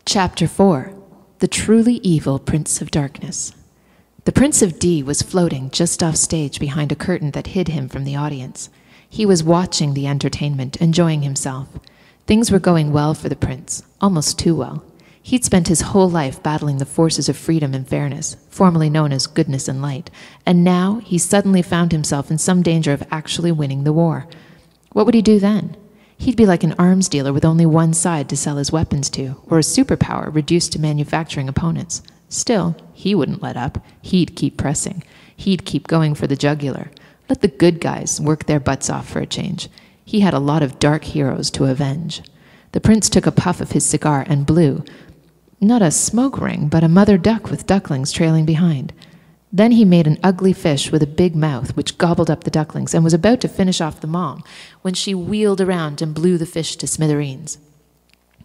Chapter 4. The Truly Evil Prince of Darkness. The Prince of D was floating just off stage behind a curtain that hid him from the audience. He was watching the entertainment, enjoying himself. Things were going well for the prince, almost too well. He'd spent his whole life battling the forces of freedom and fairness, formerly known as goodness and light, and now he suddenly found himself in some danger of actually winning the war. What would he do then? He'd be like an arms dealer with only one side to sell his weapons to, or a superpower reduced to manufacturing opponents. Still, he wouldn't let up. He'd keep pressing. He'd keep going for the jugular. Let the good guys work their butts off for a change. He had a lot of dark heroes to avenge. The prince took a puff of his cigar and blew. Not a smoke ring, but a mother duck with ducklings trailing behind. Then he made an ugly fish with a big mouth, which gobbled up the ducklings, and was about to finish off the mom, when she wheeled around and blew the fish to smithereens.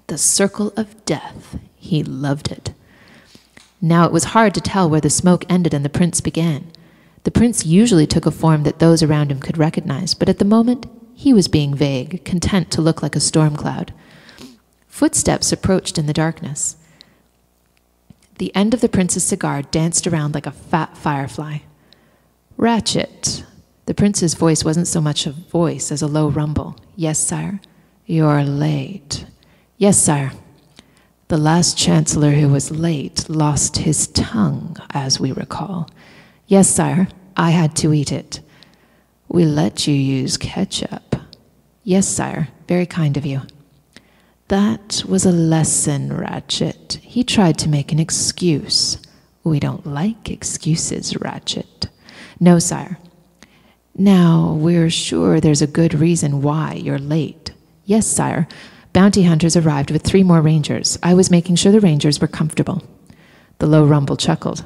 The circle of death. He loved it. Now it was hard to tell where the smoke ended and the prince began. The prince usually took a form that those around him could recognize, but at the moment, he was being vague, content to look like a storm cloud. Footsteps approached in the darkness. The end of the prince's cigar danced around like a fat firefly. "Ratchet." The prince's voice wasn't so much a voice as a low rumble. "Yes, sire." "You're late." "Yes, sire." "The last chancellor who was late lost his tongue, as we recall." "Yes, sire. I had to eat it." "We let you use ketchup." "Yes, sire. Very kind of you." "That was a lesson, Ratchet. He tried to make an excuse." "We don't like excuses, Ratchet." "No, sire." "Now, we're sure there's a good reason why you're late." "Yes, sire. Bounty hunters arrived with 3 more rangers. I was making sure the rangers were comfortable." The low rumble chuckled.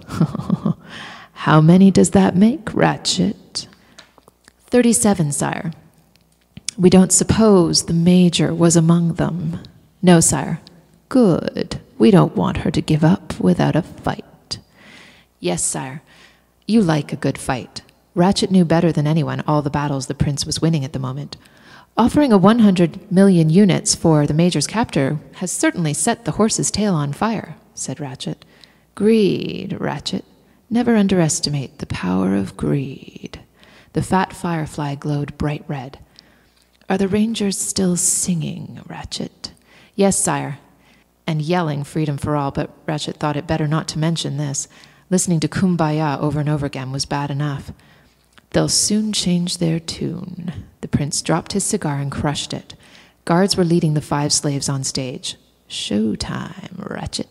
"How many does that make, Ratchet?" 37, sire." "We don't suppose the major was among them." "No, sire." "Good. We don't want her to give up without a fight." "Yes, sire. You like a good fight." Ratchet knew better than anyone all the battles the prince was winning at the moment. "Offering a 100 million units for the major's capture has certainly set the horse's tail on fire," said Ratchet. "Greed, Ratchet. Never underestimate the power of greed." The fat firefly glowed bright red. "Are the rangers still singing, Ratchet?" "Yes, sire." And yelling freedom for all, but Ratchet thought it better not to mention this. Listening to Kumbaya over and over again was bad enough. "They'll soon change their tune." The prince dropped his cigar and crushed it. Guards were leading the 5 slaves on stage. "Showtime, Ratchet."